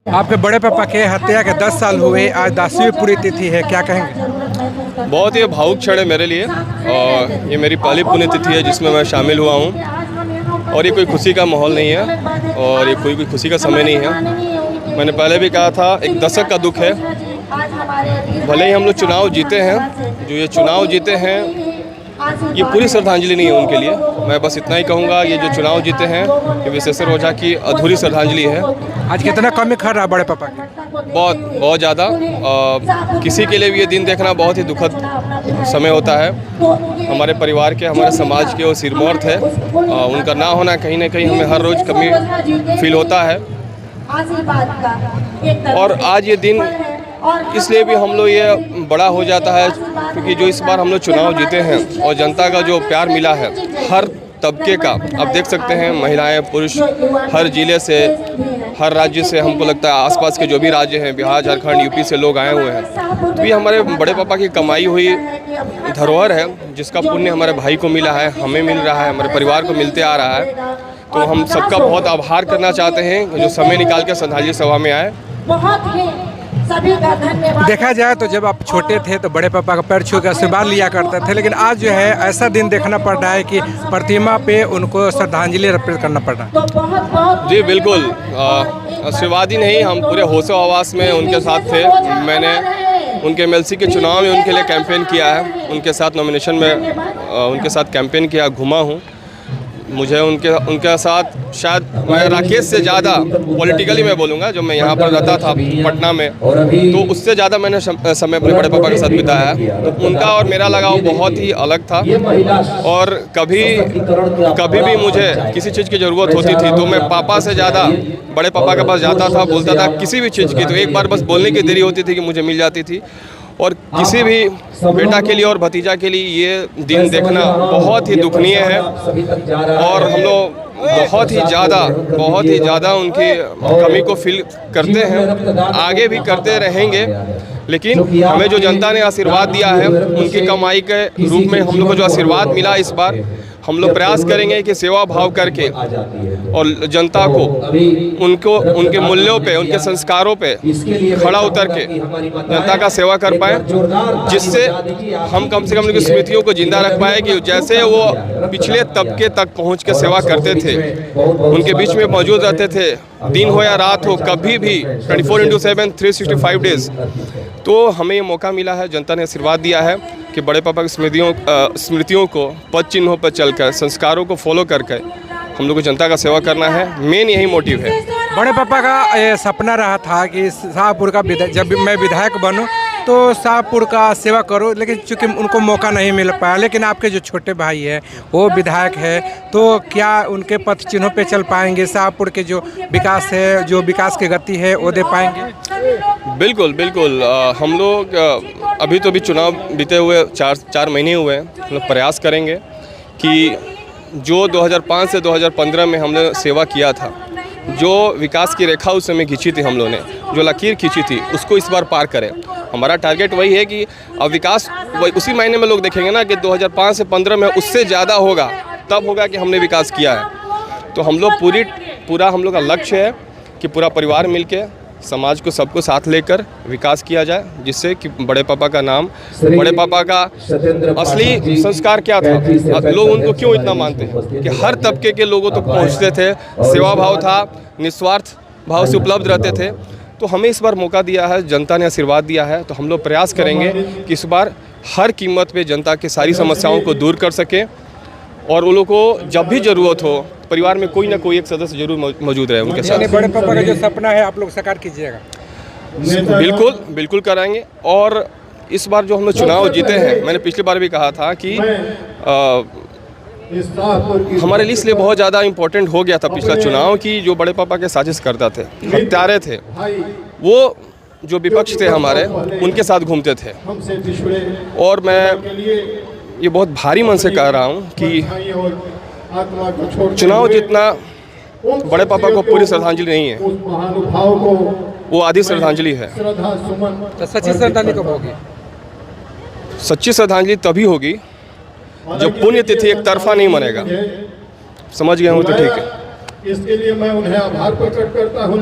आपके बड़े पापा के हत्या के 10 साल हुए, आज 10वीं पूरी तिथि है, क्या कहेंगे? बहुत ही भावुक क्षण है मेरे लिए और ये मेरी पहली पुण्यतिथि है जिसमें मैं शामिल हुआ हूँ और ये कोई खुशी का माहौल नहीं है और ये कोई खुशी का समय नहीं है। मैंने पहले भी कहा था, एक दशक का दुख है। भले ही हम लोग चुनाव जीते हैं, जो ये चुनाव जीते हैं ये पूरी श्रद्धांजलि नहीं है उनके लिए। मैं बस इतना ही कहूँगा, ये जो चुनाव जीते हैं ये विशेश्वर ओझा की अधूरी श्रद्धांजलि है। आज कितना कमी खा रहा बड़े पापा की? बहुत ज़्यादा। किसी के लिए भी ये दिन देखना बहुत ही दुखद समय होता है। हमारे परिवार के, हमारे समाज के वो सिरमौर थे। उनका ना होना कहीं ना कहीं हमें हर रोज़ कमी फील होता है। और आज ये दिन इसलिए भी हम लोग ये बड़ा हो जाता है क्योंकि जो इस बार हम लोग चुनाव जीते हैं और जनता का जो प्यार मिला है हर तबके का, आप देख सकते हैं महिलाएं, पुरुष, हर जिले से, हर राज्य से, हमको लगता है आसपास के जो भी राज्य हैं, बिहार, झारखंड, यूपी से लोग आए हुए हैं। तो ये हमारे बड़े पापा की कमाई हुई धरोहर है जिसका पुण्य हमारे भाई को मिला है, हमें मिल रहा है, हमारे परिवार को मिलते आ रहा है। तो हम सबका बहुत आभार करना चाहते हैं जो समय निकाल के श्रद्धांजलि सभा में आए। देखा जाए तो जब आप छोटे थे तो बड़े पापा का पैर छू के आशीर्वाद लिया करते थे, लेकिन आज जो है ऐसा दिन देखना पड़ रहा है कि प्रतिमा पे उनको श्रद्धांजलि अर्पित करना पड़ रहा है। जी बिल्कुल, आशीर्वाद ही नहीं, हम पूरे होशो हवास में उनके साथ थे। मैंने उनके एमएलसी के चुनाव में उनके लिए कैंपेन किया है, उनके साथ नॉमिनेशन में उनके साथ कैंपेन किया, घूमा हूँ। मुझे उनके साथ शायद मैं राकेश से ज़्यादा पॉलिटिकली मैं बोलूँगा, जो मैं यहाँ पर रहता था पटना में, तो उससे ज़्यादा मैंने समय अपने बड़े पापा के साथ बिताया है। तो उनका और मेरा लगाव बहुत ही अलग था और कभी भी मुझे किसी चीज़ की ज़रूरत होती थी तो मैं पापा से ज़्यादा बड़े पापा के पास जाता था, बोलता था किसी भी चीज़ की। तो एक बार बस बोलने की देरी होती थी कि मुझे मिल जाती थी। और किसी भी बेटा के लिए और भतीजा के लिए ये दिन देखना बहुत ही दुखनीय है और हम लोग बहुत ही ज़्यादा उनकी कमी को फील करते हैं, आगे भी करते रहेंगे। लेकिन हमें जो जनता ने आशीर्वाद दिया है, उनकी कमाई के रूप में हम लोग को जो आशीर्वाद मिला, इस बार हम लोग प्रयास करेंगे कि सेवा भाव करके और जनता को उनके मूल्यों पे, उनके संस्कारों पे खड़ा उतर के जनता का सेवा कर पाए, जिससे हम कम से कम उनकी स्मृतियों को जिंदा रख पाए कि जैसे वो पिछले तबके तक पहुंच के सेवा करते थे, उनके बीच में मौजूद रहते थे, दिन हो या रात हो, कभी भी 24/7 365 डेज। तो हमें ये मौका मिला है, जनता ने आशीर्वाद दिया है कि बड़े पापा की स्मृतियों को पद चिन्हों पर चलकर, संस्कारों को फॉलो करके हम लोग को जनता का सेवा करना है। मेन यही मोटिव है। बड़े पापा का सपना रहा था कि शाहपुर का जब मैं विधायक बनूं तो शाहपुर का सेवा करूं, लेकिन चूंकि उनको मौका नहीं मिल पाया। लेकिन आपके जो छोटे भाई है वो विधायक है, तो क्या उनके पथ चिन्हों पे चल पाएंगे? शाहपुर के जो विकास है, जो विकास की गति है, वो दे पाएंगे? बिल्कुल बिल्कुल। हम लोग अभी तो चुनाव बीते हुए 4 महीने हुए हैं। हम लोग प्रयास करेंगे कि जो 2005 से 2015 में हमने सेवा किया था, जो विकास की रेखा उस समय खींची थी हम लोगों ने, जो लकीर खींची थी, उसको इस बार पार करें। हमारा टारगेट वही है कि अब विकास उसी महीने में लोग देखेंगे ना कि 2005 से 15 में उससे ज़्यादा होगा, तब होगा कि हमने विकास किया है। तो हम लोग पूरा हम लोग का लक्ष्य है कि पूरा परिवार मिलके, समाज को, सबको साथ लेकर विकास किया जाए, जिससे कि बड़े पापा का नाम, बड़े पापा का असली संस्कार क्या था, लोग उनको क्यों इतना मानते हैं कि हर तबके के लोगों तक पहुंचते थे, सेवा भाव था, निस्वार्थ भाव से उपलब्ध रहते थे। तो हमें इस बार मौका दिया है, जनता ने आशीर्वाद दिया है, तो हम लोग प्रयास करेंगे कि इस बार हर कीमत पे जनता की सारी समस्याओं को दूर कर सकें और उन लोगों को जब भी ज़रूरत हो परिवार में कोई ना कोई एक सदस्य जरूर मौजूद रहे उनके साथ। बड़े पापा का जो सपना है आप लोग साकार कीजिएगा? बिल्कुल कराएंगे। और इस बार जो हम लोग चुनाव जीते हैं, मैंने पिछली बार भी कहा था कि हमारे लिए इसलिए बहुत ज़्यादा इम्पोर्टेंट हो गया था पिछला चुनाव कि जो बड़े पापा के साजिश करता थे, हत्यारे थे, वो जो विपक्ष थे हमारे, उनके साथ घूमते थे। और मैं ये बहुत भारी मन से कह रहा हूँ कि चुनाव जीतना बड़े पापा को पूरी श्रद्धांजलि नहीं है, वो आधी श्रद्धांजलि है। तो सच्ची श्रद्धांजलि कब होगी? सच्ची श्रद्धांजलि तभी होगी जब पुण्यतिथि एक तरफा नहीं मनेगा। समझ गए हो तो ठीक है। इसके लिए मैं उन्हें आभार प्रकट करता हूँ।